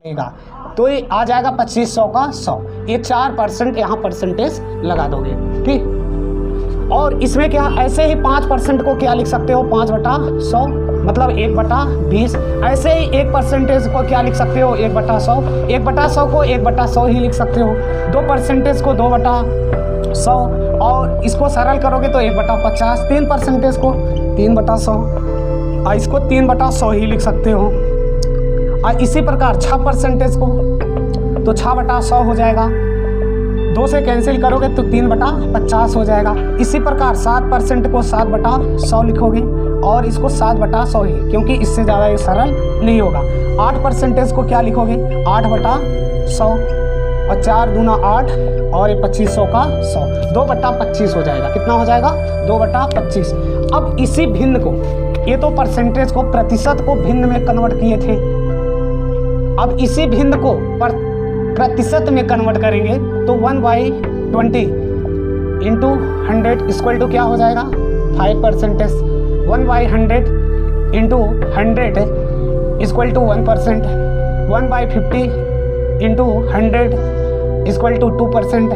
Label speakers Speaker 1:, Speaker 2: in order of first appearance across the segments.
Speaker 1: रहेगा तो ये आ जाएगा 2500 का 100। ये 4% यहाँ परसेंटेज लगा दोगे, ठीक। और इसमें क्या ऐसे ही 5% को क्या लिख सकते हो, 5/100 मतलब 1/20। ऐसे ही 1% को क्या लिख सकते हो, 1/100। 1/100 को 1/100 ही लिख सकते हो। 2% को 2/100 और इसको सरल करोगे तो 1/50। 3% को 3/100 और इसको 3/100 ही लिख सकते हो। और इसी प्रकार 6% को तो 6/100 हो जाएगा। 2 से कैंसिल करोगे तो 3/50 हो जाएगा। इसी प्रकार 7% को 7/100 लिखोगे और इसको 7/100 ही, क्योंकि इससे ज़्यादा ये सरल नहीं होगा। 8% को क्या लिखोगे, 8/100 और 4 दूना 8 और ये 2500 का 100, 2/25 हो जाएगा। कितना हो जाएगा, 2/25। अब इसी भिन्न को, ये तो परसेंटेज को प्रतिशत को भिन्न में कन्वर्ट किए थे, अब इसी भिन्न को प्रतिशत में कन्वर्ट करेंगे तो 1/20 इंटू 100 इक्वल टू क्या हो जाएगा, 5%। 1/100 into 100 equal to 1%। 1/50 into 100 equal to 2%।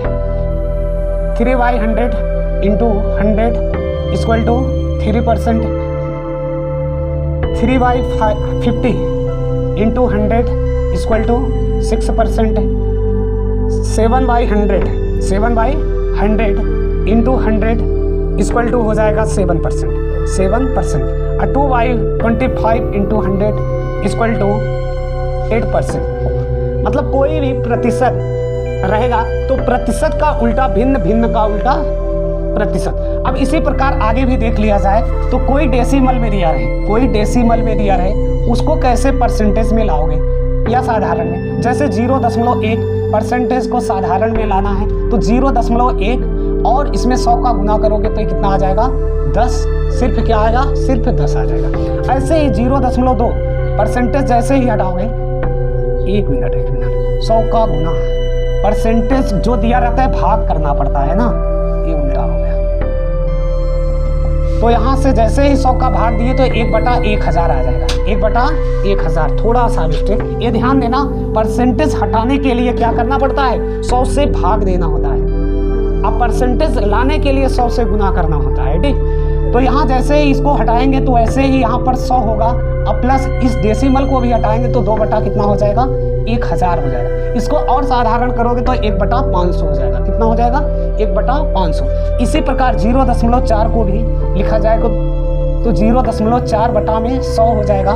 Speaker 1: 3/100 into 100 equal to 3%। 3/50 into 100 equal to 6%। 7/100 into 100 equal to हो जाएगा 7%। और 2/25 इंटू 100 इक्वल टू 8%। मतलब कोई भी प्रतिशत रहेगा तो प्रतिशत का उल्टा भिन्न, भिन्न का उल्टा प्रतिशत। अब इसी प्रकार आगे भी देख लिया जाए तो कोई डेसिमल में दिया रहे, उसको कैसे परसेंटेज में लाओगे या साधारण में। जैसे 0.1 को साधारण में लाना है तो 0.1 और इसमें 100 का गुना करोगे तो कितना आ जाएगा, 10। सिर्फ क्या आएगा, सिर्फ 10 आ जाएगा। ऐसे ही 0.2 जैसे ही हटाओगे, 1 मिनट 100 का गुना परसेंटेज जो दिया रहता है भाग करना पड़ता है ना, ये उल्टा हो गया। तो यहाँ से जैसे ही 100 का भाग दिए तो 1/1000 आ जाएगा। 1/1000 थोड़ा सा मिस्टेक, ये ध्यान देना। परसेंटेज हटाने के लिए क्या करना पड़ता है, 100 से भाग देना होता है। अब परसेंटेज लाने के लिए 100 से गुना करना होता है, ठीक। तो यहाँ जैसे ही इसको हटाएंगे तो ऐसे ही यहाँ पर 100 होगा, अब प्लस इस डेसिमल को भी हटाएंगे तो 2 कितना हो जाएगा, 1000 हो जाएगा। इसको और साधारण करोगे तो 1/500 हो जाएगा। कितना हो जाएगा, 1/500। इसी प्रकार 0.4 को भी लिखा जाएगा तो 0.4 में 100 हो जाएगा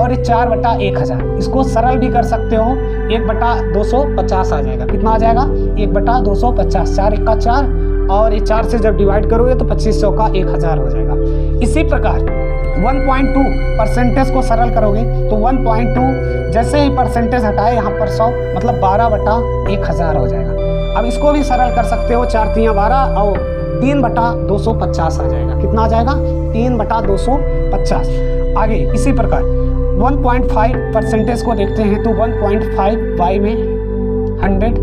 Speaker 1: और ये 4/1000। इसको सरल भी कर सकते हो, 1/250 आ जाएगा। कितना आ जाएगा, 1/250। 4 1 का 4 और ये 4 से जब डिवाइड करोगे तो 2500 का 1000 हो जाएगा। इसी प्रकार 1.2% को सरल करोगे तो 1.2 जैसे ही परसेंटेज हटाए यहाँ पर 100 मतलब 12/1000 हो जाएगा। अब इसको भी सरल कर सकते हो, 4 3 12 और 3/250 आ जाएगा। कितना आ जाएगा, 3/250। आगे इसी प्रकार 1.5% को देखते हैं तो 1.5 y में 100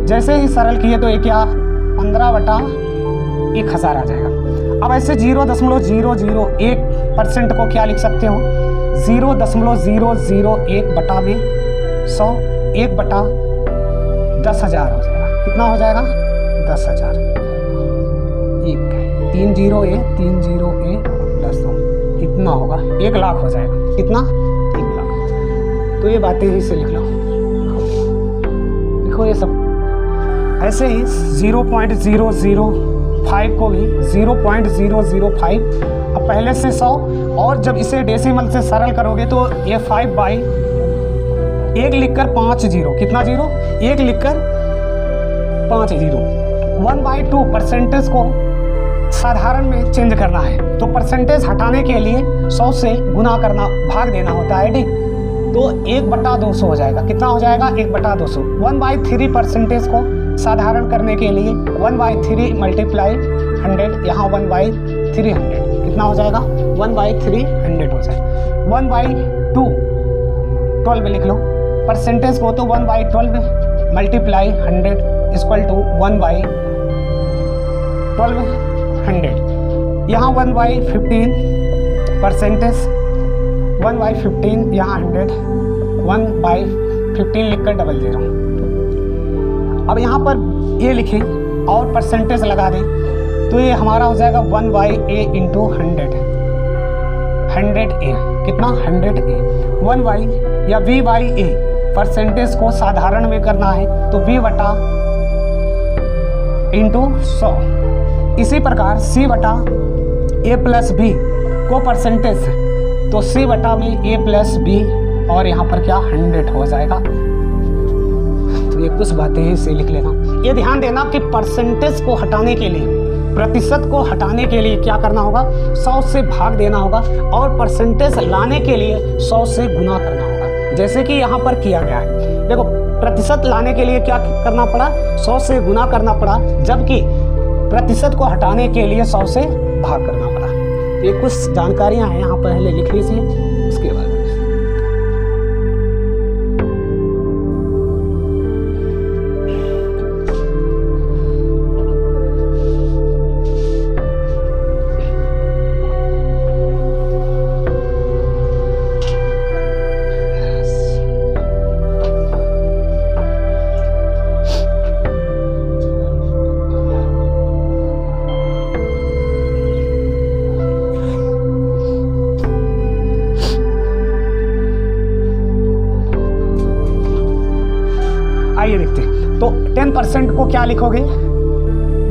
Speaker 1: जैसे ही सरल किए तो ये क्या, 15/1000 आ जाएगा। अब ऐसे 0.001% को क्या लिख सकते हो, 0.001 बटा में 100 1/10,000 हो जाएगा। कितना हो जाएगा, 10,000। 3 0 प्लस 100 कितना होगा, 1 लाख हो जाएगा। कितना, 1 लाख। तो ये बातें इसे लिख लो, लिखो ये सब। ऐसे ही 0.005 को भी 0.005, अब पहले से 100 और जब इसे डेसिमल से सरल करोगे तो ये 5/1 लिखकर 5 0, कितना 0, 1 लिखकर 5 0। 1/2 परसेंटेज को साधारण में चेंज करना है तो परसेंटेज हटाने के लिए 100 से गुना करना, भाग देना होता है, ठीक। तो 1/200 हो जाएगा। कितना हो जाएगा, 1/200। 1/3 परसेंटेज को साधारण करने के लिए 1/3 मल्टीप्लाई 100, यहाँ 1/300 कितना हो जाएगा, 1/300 हो जाएगा। 1/2 12 लिख लो परसेंटेज को, तो 1/12 मल्टीप्लाई 100 इक्वल टू 1/1200। यहाँ 1/15 परसेंटेज, 1/15 यहाँ 100, 1/15 15 लिखकर 00। अब यहाँ पर ये लिखें और परसेंटेज लगा दें तो ये हमारा हो जाएगा 1/a इंटू 100a कितना 100a 1y या v/a परसेंटेज को साधारण में करना है तो v बटा इंटू 100। इसी प्रकार c बटा a प्लस b को परसेंटेज तो c बटा में a प्लस b और यहाँ पर क्या 100 हो जाएगा। तो ये कुछ बातें हैं इसे लिख लेना। ये ध्यान देना कि परसेंटेज को हटाने के लिए प्रतिशत को हटाने के लिए क्या करना होगा 100 से भाग देना होगा और परसेंटेज लाने के लिए 100 से गुना करना होगा जैसे कि यहाँ पर किया गया है। देखो प्रतिशत लाने के लिए क्या करना पड़ा 100 से गुना करना पड़ा जबकि प्रतिशत को हटाने के लिए 100 से भाग करना पड़ा। ये कुछ जानकारियाँ हैं यहाँ पहले लिख लीजिए उसके बाद आइए देखते हैं। तो 10% को क्या लिखोगे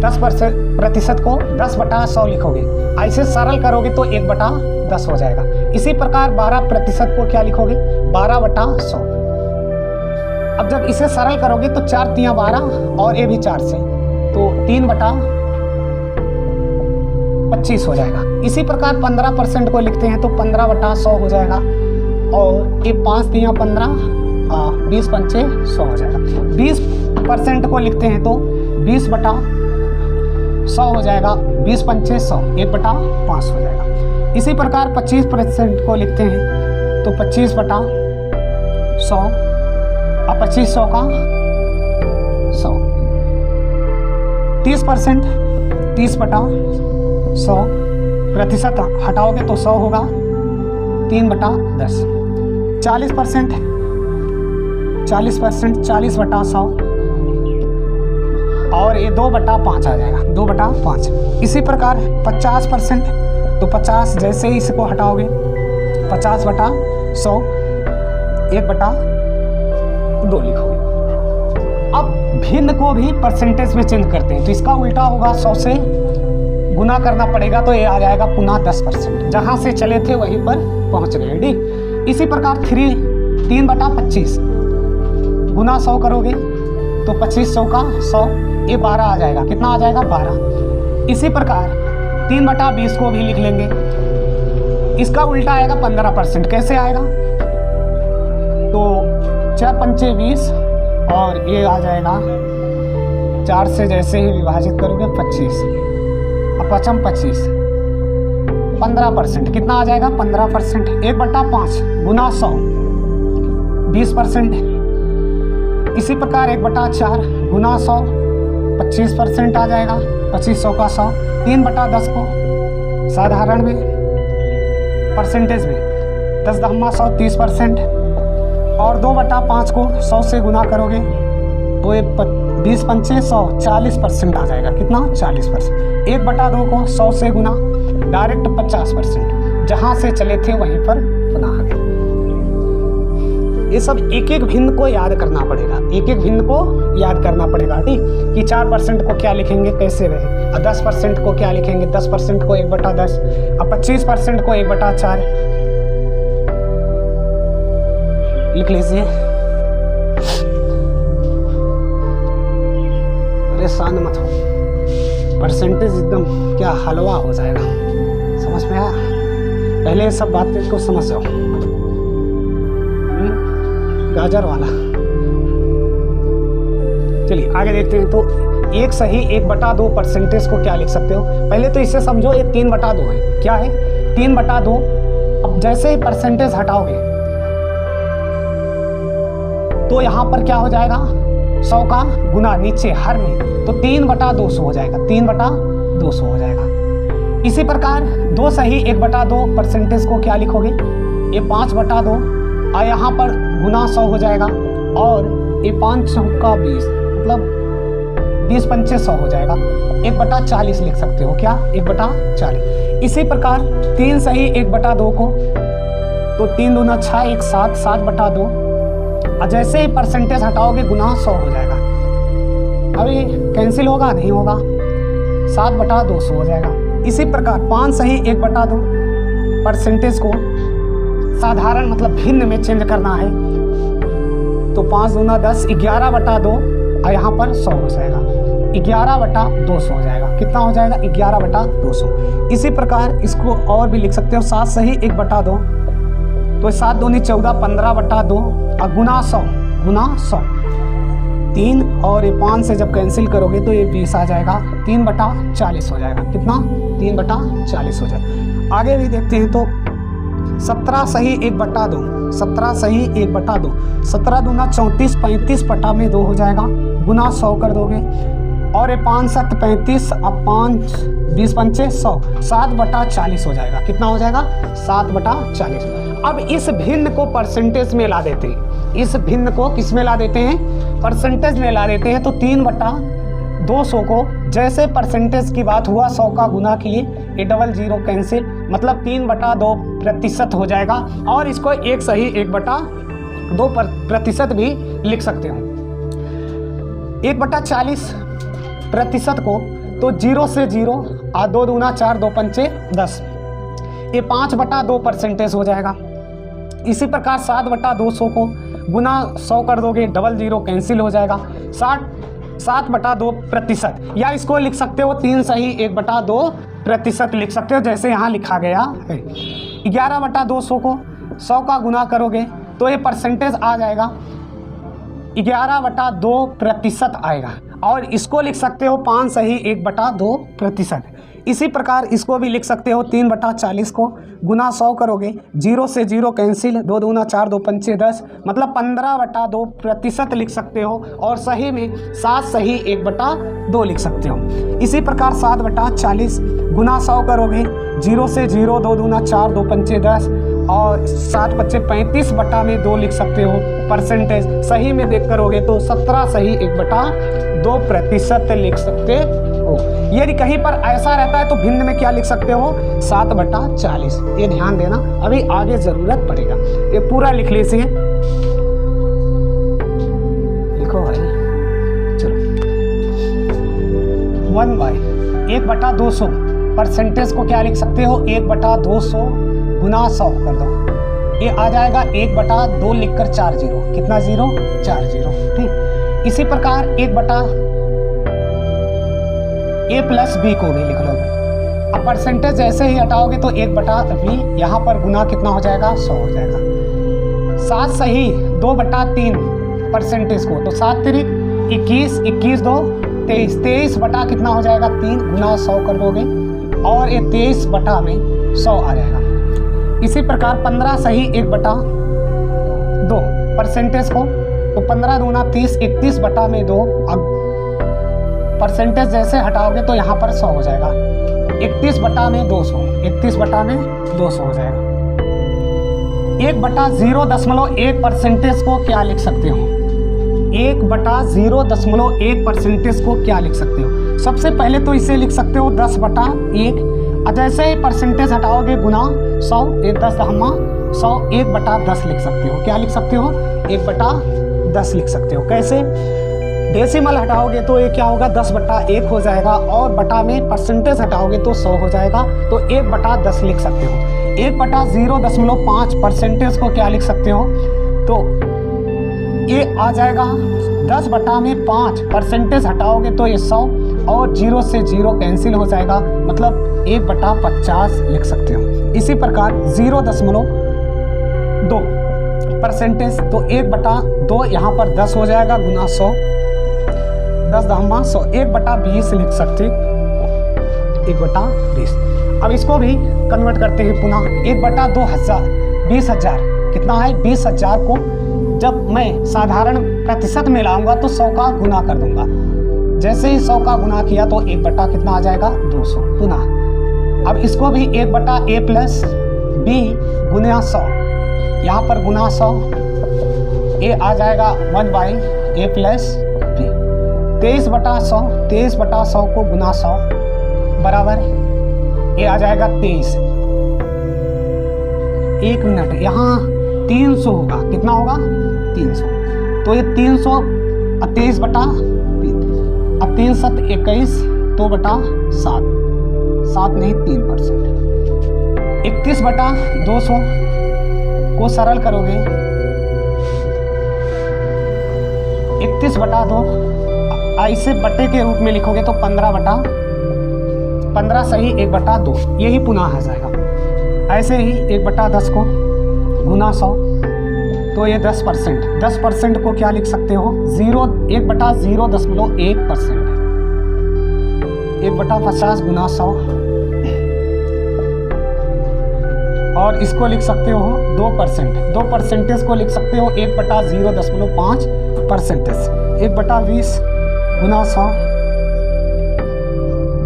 Speaker 1: 10% को 10/100 लिखोगे। ऐसे सरल करोगे तो 1/10 हो जाएगा। इसी प्रकार 12% को क्या लिखोगे 12/100। अब जब इसे सरल करोगे तो 4 × 12 और ये भी 4 से तो 3/25 हो जाएगा। इसी प्रकार 15% को लिखते हैं तो 15/100 हो जाएगा और ये 5 × 15 20 × 5 100 हो जाएगा। 20% को लिखते हैं तो 20/100 हो जाएगा। 20 × 5 100 1/5 हो जाएगा। इसी प्रकार 25% को लिखते हैं तो 25/100 और 2500 का 100। 30% 30/100 प्रतिशत हटाओगे तो 100 होगा 3/10। 40% 40/100 और ये 2/5 आ जाएगा 2/5। इसी प्रकार 50% तो 50 जैसे ही इसको हटाओगे 50/100 1/2 लिखोगे। अब भिन्न को भी परसेंटेज में चेंज करते हैं तो इसका उल्टा होगा 100 से गुना करना पड़ेगा तो ये आ जाएगा पुनः 10%। जहाँ से चले थे वहीं पर पहुँच गए। ठीक इसी प्रकार 3/25 गुना 100 करोगे तो 2500 का 100 ये 12 आ जाएगा। कितना आ जाएगा 12। इसी प्रकार 3/20 को भी लिख लेंगे। इसका उल्टा आएगा 15%। कैसे आएगा तो 4 × 5 20 और ये आ जाएगा 4 से जैसे ही विभाजित करोगे 25 और 5 × 25 15%। कितना आ जाएगा 15%। 1/5 गुना 100 20%। इसी प्रकार 1/4 गुना 100 25% आ जाएगा। 2500 का 100। 3/10 को साधारण में परसेंटेज में 10 × 100 30% और 2/5 को 100 से गुना करोगे तो ये 20 × 5 100 40% आ जाएगा। कितना 40%। 1/2 को 100 से गुना डायरेक्ट 50%। जहाँ से चले थे वहीं पर पुनः आ गए। ये सब एक एक भिन्न को याद करना पड़ेगा। एक एक भिन्न को याद करना पड़ेगा। ठीक कि 4% को क्या लिखेंगे कैसे रहे और 10% को क्या लिखेंगे 10% को 1/10 और 25% को 1/4 लिख लीजिए। परेशान मत हो परसेंटेज एकदम क्या हलवा हो जाएगा। समझ में आया। पहले सब बातें को समझ जाओ। गाजर वाला। चलिए आगे देखते हैं। तो एक सही 1/2 परसेंटेज को क्या लिख सकते हो। पहले तो इसे समझो ये 3/2 है। क्या है 3/2। अब जैसे ही परसेंटेज हटाओगे तो यहाँ पर क्या हो जाएगा 100 का गुना नीचे हर में तो 3/200 हो जाएगा। 3/200 हो जाएगा। इसी प्रकार 2 सही 1/2 परसेंटेज को क्या लिखोगे ये 5/2 और यहाँ पर गुना 100 हो जाएगा और ये 5 चौका 20, मतलब 20 पंचे 100 हो जाएगा। 1/40 लिख सकते हो, क्या 1/40। इसी प्रकार 3 सही 1/2 को, तो 3 दूना 6, 1 7, 7/2। और जैसे ही परसेंटेज हटाओगे गुना 100 हो जाएगा। अभी कैंसिल होगा, नहीं होगा, 7/200 हो जाएगा। इसी प्रकार 5 सही 1/2, परसेंटेज को साधारण मतलब भिन्न में चेंज करना है, तो 5 दूना 10, 11/2 और यहाँ पर 100 हो जाएगा, 11/200 हो जाएगा। कितना हो जाएगा, 11/200। इसी प्रकार इसको और भी लिख सकते हो, 7 सही 1/2, तो 7 दूनी 14, 15/2 और गुना 100, 3 और ये 5 से जब कैंसिल करोगे तो ये 20 आ जाएगा, 3/40 हो जाएगा। कितना, 3/40 हो जाएगा। आगे भी देखते हैं तो 17 सही 1/2, 17 सही 1/2, 17 दूना 34, 35/2 हो जाएगा, गुना 100 कर दोगे। और ये 5 7 35 अब 5 20 पंचे 100, 7/40 हो जाएगा। कितना हो जाएगा, 7/40। अब इस भिन्न को परसेंटेज में ला देते हैं, इस भिन्न को किस में ला देते हैं, परसेंटेज में ला देते हैं। तो 3/200 को जैसे परसेंटेज की बात हुआ 100 का गुना किए, ये 00 कैंसिल, मतलब 3/2% हो जाएगा। और इसको 1 सही 1/2% भी लिख सकते हो। 1/40% को तो 0 से 0 और 2 दूना 4, 2 पंचे 10, ये 5/2 परसेंटेज हो जाएगा। इसी प्रकार 7/200 को गुना 100 कर दोगे, 00 कैंसिल हो जाएगा, 7/2%। या इसको लिख सकते हो 3 सही 1/2% लिख सकते हो, जैसे यहाँ लिखा गया है। 11/200 को 100 का गुना करोगे तो ये परसेंटेज आ जाएगा 11/2% आएगा। और इसको लिख सकते हो 5 सही 1/2%। इसी प्रकार इसको भी लिख सकते हो 3/40 को गुना 100 करोगे, 0 से 0 कैंसिल, 2 दूना 4, 2 पंचे 10, मतलब 15/2% लिख सकते हो। और सही में 7 सही 1/2 लिख सकते हो। इसी प्रकार 7/40 गुना 100 करोगे, 0 से 0, 2 दूना 4, 2 पंचे 10 और 7 पच्चे 35/2 लिख सकते हो। परसेंटेज सही में देख करोगे तो 17 सही 1/2% लिख सकते हो। यदि कहीं पर ऐसा रहता है तो भिन्न में क्या लिख सकते हो, 7/40। ये ध्यान देना, अभी आगे जरूरत पड़ेगा। ये पूरा लिख लीजिए, लिखो भाई, चलो। 1/200 परसेंटेज को क्या लिख सकते हो, 1/200 गुना 100 कर दो, ये आ जाएगा 1/2 लिखकर 4 0, कितना 0, 4 0, ठीक। इसी प्रकार 1/a प्लस b को भी लिख लो। अब परसेंटेज जैसे ही हटाओगे तो 1/b, यहाँ पर गुना कितना हो जाएगा, 100 हो जाएगा। 7 सही 2/3 परसेंटेज को, तो 7 3 21, 21 2 23, 23 बटा कितना हो जाएगा, 3 गुना 100 कर दोगे और ये 23 बटा में 100 आ जाएगा। इसी प्रकार 15 सही 1/2 परसेंटेज को, तो 15 दूना 30, 31 बटा में 2। अब परसेंटेज जैसे हटाओगे तो यहाँ पर 100 हो जाएगा, 31 बटा में 200, 31 बटा में 200 हो जाएगा। 1/0.1 परसेंटेज को क्या लिख सकते हो, 1/0.1 परसेंटेज को क्या लिख सकते हो। सबसे पहले तो इसे लिख सकते हो 10/1, जैसे ही परसेंटेज हटाओगे गुना 100, 10 1/10 लिख सकते हो। क्या लिख सकते हो, 1/10 लिख सकते हो। कैसे, डेसिमल हटाओगे तो ये क्या होगा, 10/1 हो जाएगा और बटा में परसेंटेज हटाओगे तो 100 हो जाएगा, तो 1/10 लिख सकते हो। 1/0.5 परसेंटेज को क्या लिख सकते हो, तो ये आ जाएगा 10/5 परसेंटेज हटाओगे तो ये 100 और 0 से 0 कैंसिल हो जाएगा, मतलब 1/50 लिख सकते हो। इसी प्रकार 0.2 परसेंटेज, तो 1/2 यहाँ पर 10 हो जाएगा गुना 100, 10 1/20 लिख सकते हो, 1/20। अब इसको भी कन्वर्ट करते हैं पुनः, 1/2000 20,000 कितना है, 20,000 को जब मैं साधारण प्रतिशत में लाऊंगा तो 100 का गुना कर दूंगा। जैसे ही 100 का गुना किया तो 1/ कितना आ जाएगा, 200 पुनः। अब इसको भी 1/a प्लस b गुना 100, यहाँ पर गुना 100 ये आ जाएगा 1/a प्लस b। 23/100, 23/100 को गुना 100 बराबर ये आ जाएगा 23। 1 मिनट, यहाँ 300 होगा, कितना होगा 300, तो ये 300 अब 23/3, अब 3 7 21 तो बटा 7, 7 नहीं 3%। 31/200 को सरल करोगे 31/2, ऐसे बटे के रूप में लिखोगे तो 15 सही 1/2, यही पुनः आ जाएगा। ऐसे ही 1/10 को गुना 100 तो ये 10%, 10% को क्या लिख सकते हो 1/0.1%, 1/50 गुना 100, और इसको लिख सकते हो 2%, 2% को लिख सकते हो 1/0.5%, 1/20 गुना 100।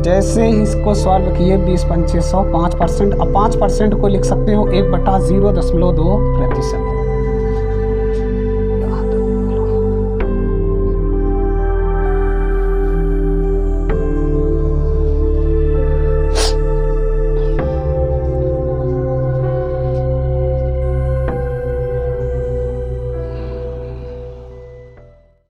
Speaker 1: जैसे इसको सॉल्व किए 20 पंचे 100, 5%, अब 5% को लिख सकते हो 1/0.2%।